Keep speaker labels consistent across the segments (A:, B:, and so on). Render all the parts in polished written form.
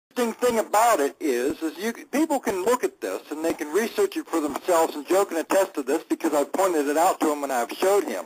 A: interesting thing about it is people can look at this and they can research it for themselves, and Joe can attest to this because I've pointed it out to him and I've showed him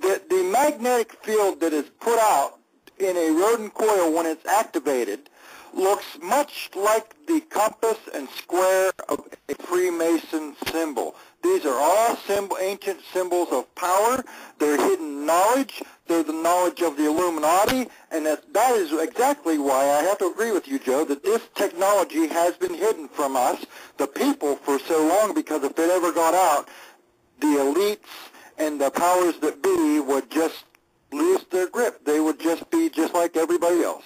A: that the magnetic field that is put out in a rodent coil when it's activated looks much like the compass and square of a Freemason symbol. These are all ancient symbols of power. They're hidden knowledge. They're the knowledge of the Illuminati, and that is exactly why I have to agree with you, Joe, that this technology has been hidden from us, the people, for so long, because if it ever got out, the elites and the powers that be would just lose their grip. They would just be just like everybody else.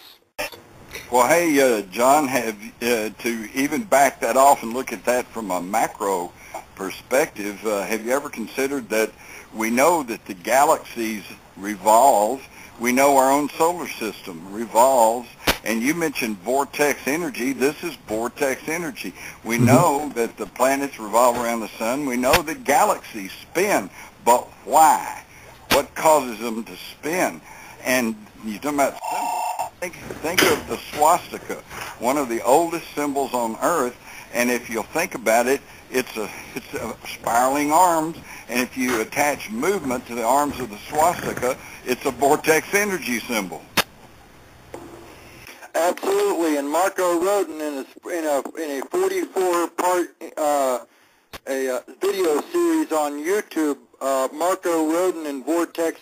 B: Well, hey, John, to even back that off and look at that from a macro perspective, have you ever considered that we know that the galaxies revolve, we know our own solar system revolves, and you mentioned vortex energy. This is vortex energy. We know that the planets revolve around the sun. We know that galaxies spin, but why? What causes them to spin? And you're talking about symbols. Think of the swastika, one of the oldest symbols on Earth, and if you'll think about it, it's a spiraling arms, and if you attach movement to the arms of the swastika, it's a vortex energy symbol.
A: Absolutely, and Marco Rodin in a 44-part a video series on YouTube, Marco Rodin and Vortex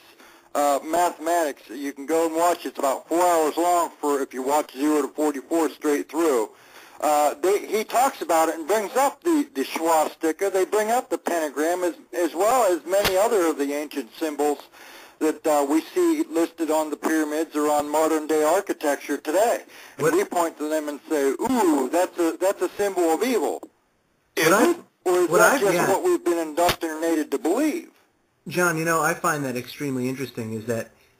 A: Mathematics. You can go and watch it. It's about 4 hours long for if you watch 0 to 44 straight through. He talks about it and brings up the swastika. They bring up the pentagram as well as many other of the ancient symbols that we see listed on the pyramids or on modern-day architecture today. And we point to them and say, "Ooh, that's a symbol of evil." Or is that just what we've been indoctrinated to believe?
C: John, I find that extremely interesting. Is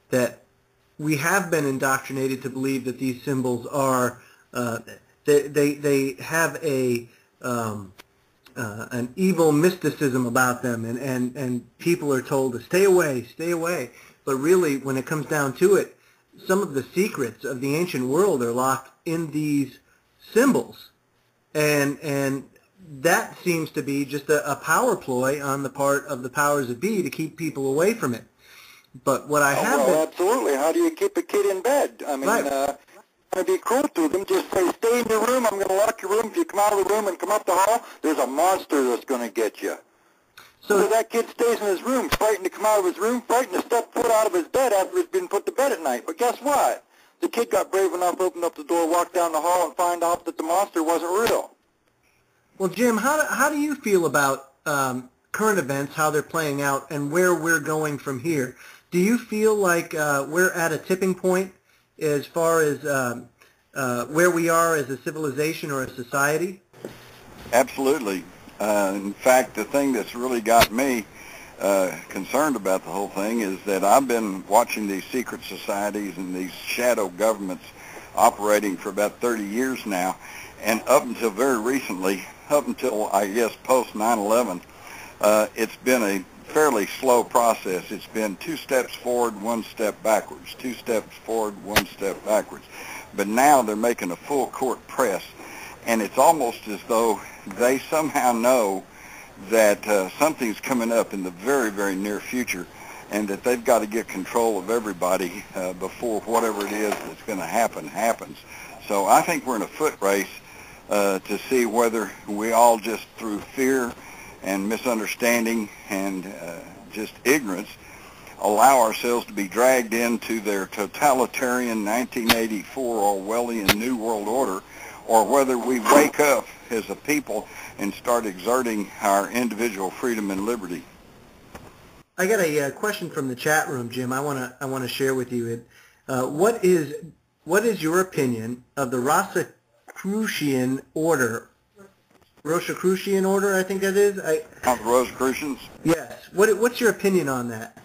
C: that we have been indoctrinated to believe that these symbols are they have an evil mysticism about them, and people are told to stay away. But really, when it comes down to it, some of the secrets of the ancient world are locked in these symbols, and that seems to be just a power ploy on the part of the powers that be to keep people away from it. But what I have
A: absolutely. How do you keep a kid in bed? I mean, to be cruel to them, just say, stay in your room, I'm going to lock your room. If you come out of the room and come up the hall, there's a monster that's going to get you. So that kid stays in his room, frightened to come out of his room, frightened to step foot out of his bed after he's been put to bed at night. But guess what? The kid got brave enough to open up the door, walk down the hall, and find out that the monster wasn't real.
C: Well, Jim, how do you feel about current events, how they're playing out, and where we're going from here? Do you feel like we're at a tipping point as far as where we are as a civilization or a society?
B: Absolutely. In fact, the thing that's really got me concerned about the whole thing is that I've been watching these secret societies and these shadow governments operating for about 30 years now, and up until very recently, up until, I guess, post 9/11, it's been a fairly slow process. It's been 2 steps forward, 1 step backwards, 2 steps forward, 1 step backwards. But now they're making a full court press, and it's almost as though they somehow know that something's coming up in the very, very near future, and that they've got to get control of everybody before whatever it is that's going to happen happens. So I think we're in a foot race to see whether we all just through fear and misunderstanding and just ignorance allow ourselves to be dragged into their totalitarian 1984 Orwellian New World Order, or whether we wake up as a people and start exerting our individual freedom and liberty.
C: I got a question from the chat room, Jim. I want to share with you. What is your opinion of the Rosicrucian order? Rosicrucian order, I think that is.
B: The Rosicrucians?
C: Yes. What's your opinion on that?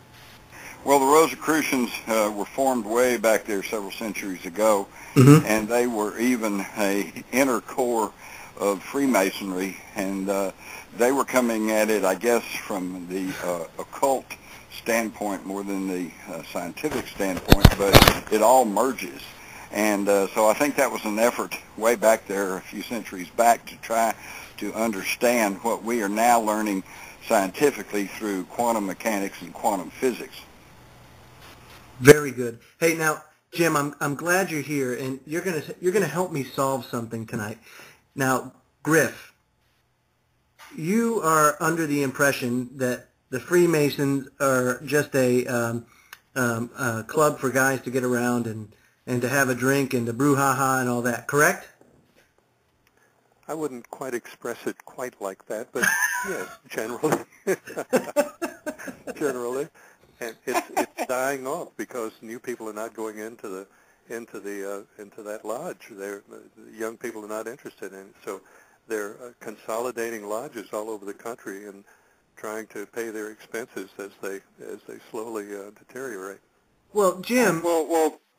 B: Well, the Rosicrucians were formed way back there several centuries ago, and they were even an inner core of Freemasonry, and they were coming at it, I guess, from the occult standpoint more than the scientific standpoint, but it all merges. And so I think that was an effort way back there a few centuries back to try to understand what we are now learning scientifically through quantum mechanics and quantum physics.
C: Very good. Hey, now, Jim, I'm glad you're here, and you're gonna help me solve something tonight. Now, Griff, you are under the impression that the Freemasons are just a club for guys to get around and to have a drink and to brouhaha and all that, correct?
D: I wouldn't quite express it quite like that, but yes, generally. Generally. And it's dying off because new people are not going into that lodge. The young people are not interested in it. So they're consolidating lodges all over the country and trying to pay their expenses as they slowly deteriorate.
C: Well, Jim.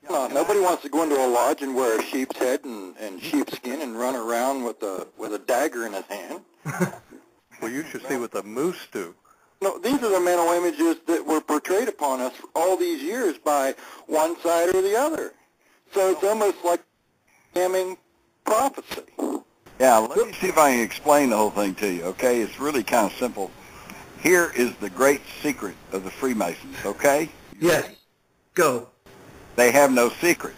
A: Nobody wants to go into a lodge and wear a sheep's head and sheepskin and run around with a dagger in his hand.
D: Well, you should see what the moose do.
A: No, these are the mental images that were portrayed upon us all these years by one side or the other. So it's almost like damning prophecy.
B: Yeah, let me see if I can explain the whole thing to you, okay? It's really kind of simple. Here is the great secret of the Freemasons, okay?
C: Yes. Go.
B: They have no secrets.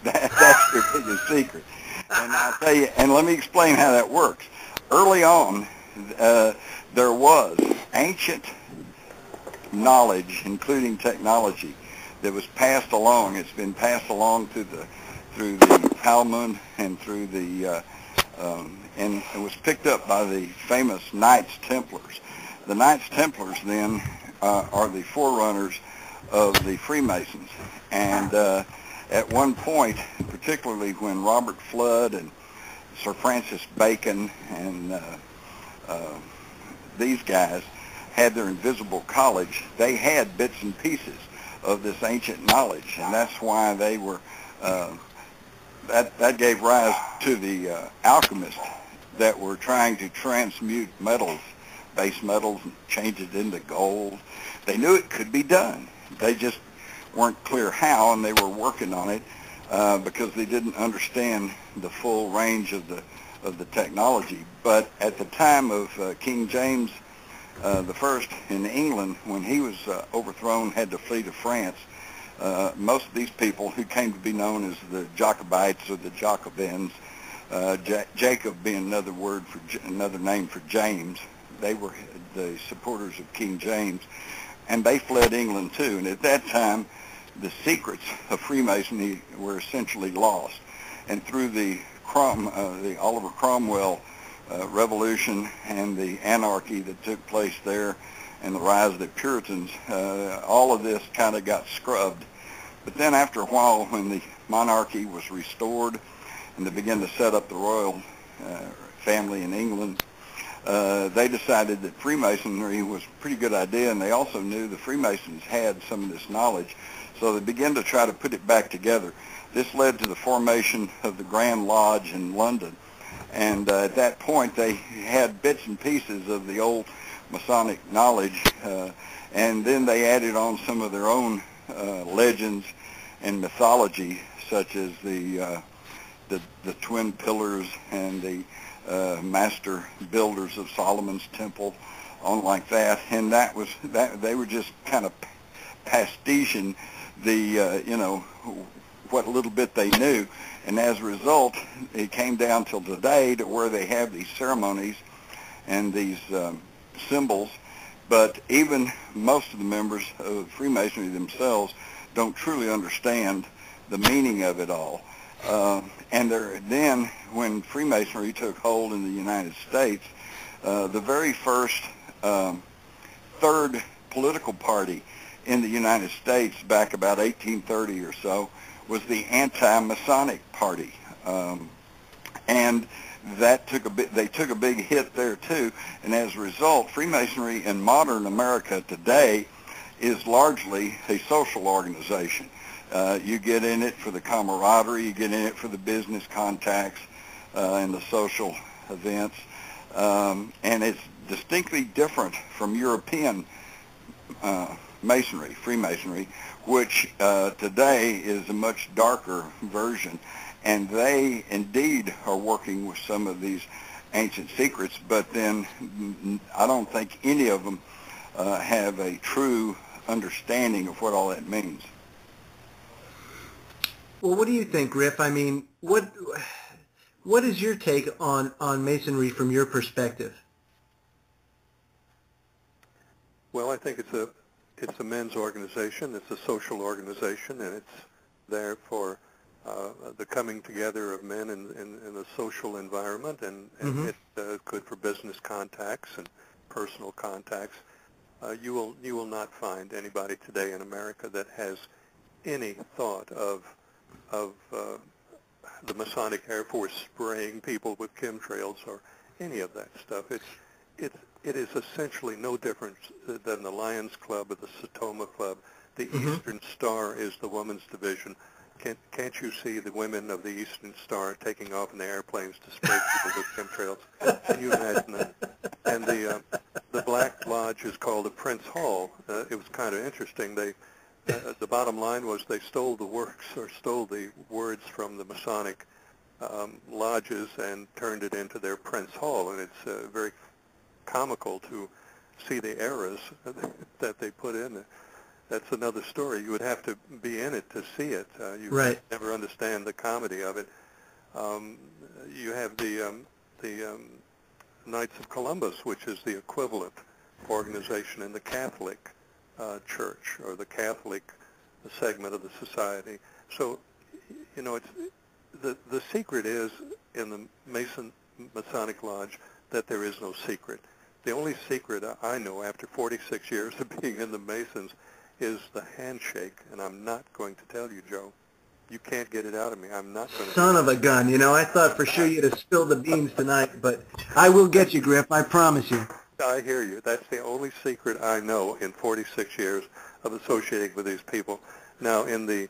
B: That's their biggest secret. And I'll tell you, and let me explain how that works. Early on, there was ancient knowledge, including technology, that was passed along. It's been passed along through the Talmud and through the and it was picked up by the famous Knights Templars. The Knights Templars then are the forerunners of the Freemasons, and at one point, particularly when Robert Flood and Sir Francis Bacon and these guys had their invisible college, they had bits and pieces of this ancient knowledge, and that's why they were that gave rise to the alchemists that were trying to transmute metals, base metals, and change it into gold. They knew it could be done. They just weren't clear how, and they were working on it because they didn't understand the full range of the technology. But at the time of King James the First in England, when he was overthrown, had to flee to France, most of these people who came to be known as the Jacobites or the Jacobins, Jacob being another name for James, they were the supporters of King James, and they fled England too. And at that time, the secrets of Freemasonry were essentially lost. And through the Oliver Cromwell revolution and the anarchy that took place there and the rise of the Puritans, all of this kind of got scrubbed. But then after a while, when the monarchy was restored and they began to set up the royal family in England, they decided that Freemasonry was a pretty good idea, and they also knew the Freemasons had some of this knowledge, so they began to try to put it back together. This led to the formation of the Grand Lodge in London, and at that point they had bits and pieces of the old Masonic knowledge, and then they added on some of their own legends and mythology, such as the twin pillars and the master builders of Solomon's temple, on like that. And that they were just kind of pastiching the what little bit they knew, and as a result, it came down till today to where they have these ceremonies and these symbols, but even most of the members of Freemasonry themselves don't truly understand the meaning of it all. And then when Freemasonry took hold in the United States, the very first third political party in the United States back about 1830 or so was the anti-Masonic Party. And that they took a big hit there too, and as a result, Freemasonry in modern America today is largely a social organization. You get in it for the camaraderie, you get in it for the business contacts and the social events, and it's distinctly different from European Masonry, Freemasonry, which today is a much darker version, and they indeed are working with some of these ancient secrets, but then I don't think any of them have a true understanding of what all that means.
C: Well, what do you think, Griff? I mean, what is your take on Masonry from your perspective?
D: Well, I think it's a men's organization. It's a social organization, and it's there for the coming together of men in a social environment, and it's good for business contacts and personal contacts. You will not find anybody today in America that has any thought of the Masonic Air Force spraying people with chemtrails or any of that stuff. It is essentially no different than the Lions Club or the Satoma Club. The Eastern Star is the women's division. Can't you see the women of the Eastern Star taking off in the airplanes to spray people with chemtrails? Can you imagine that? And the Black Lodge is called the Prince Hall. It was kind of interesting. The bottom line was they stole the works or stole the words from the Masonic lodges and turned it into their Prince Hall, and it's very comical to see the errors that they put in. That's another story. You would have to be in it to see it. You
C: Right.
D: never understand the comedy of it. You have the Knights of Columbus, which is the equivalent organization in the Catholic Church or the Catholic segment of the society. So, it's the secret is in the Masonic Lodge that there is no secret. The only secret I know after 46 years of being in the Masons is the handshake, and I'm not going to tell you, Joe. You can't get it out of me. I'm not going to.
C: Son of a gun, I thought for sure you'd have spilled the beans tonight, but I will get you, Griff, I promise you.
D: I hear you. That's the only secret I know in 46 years of associating with these people. Now, in the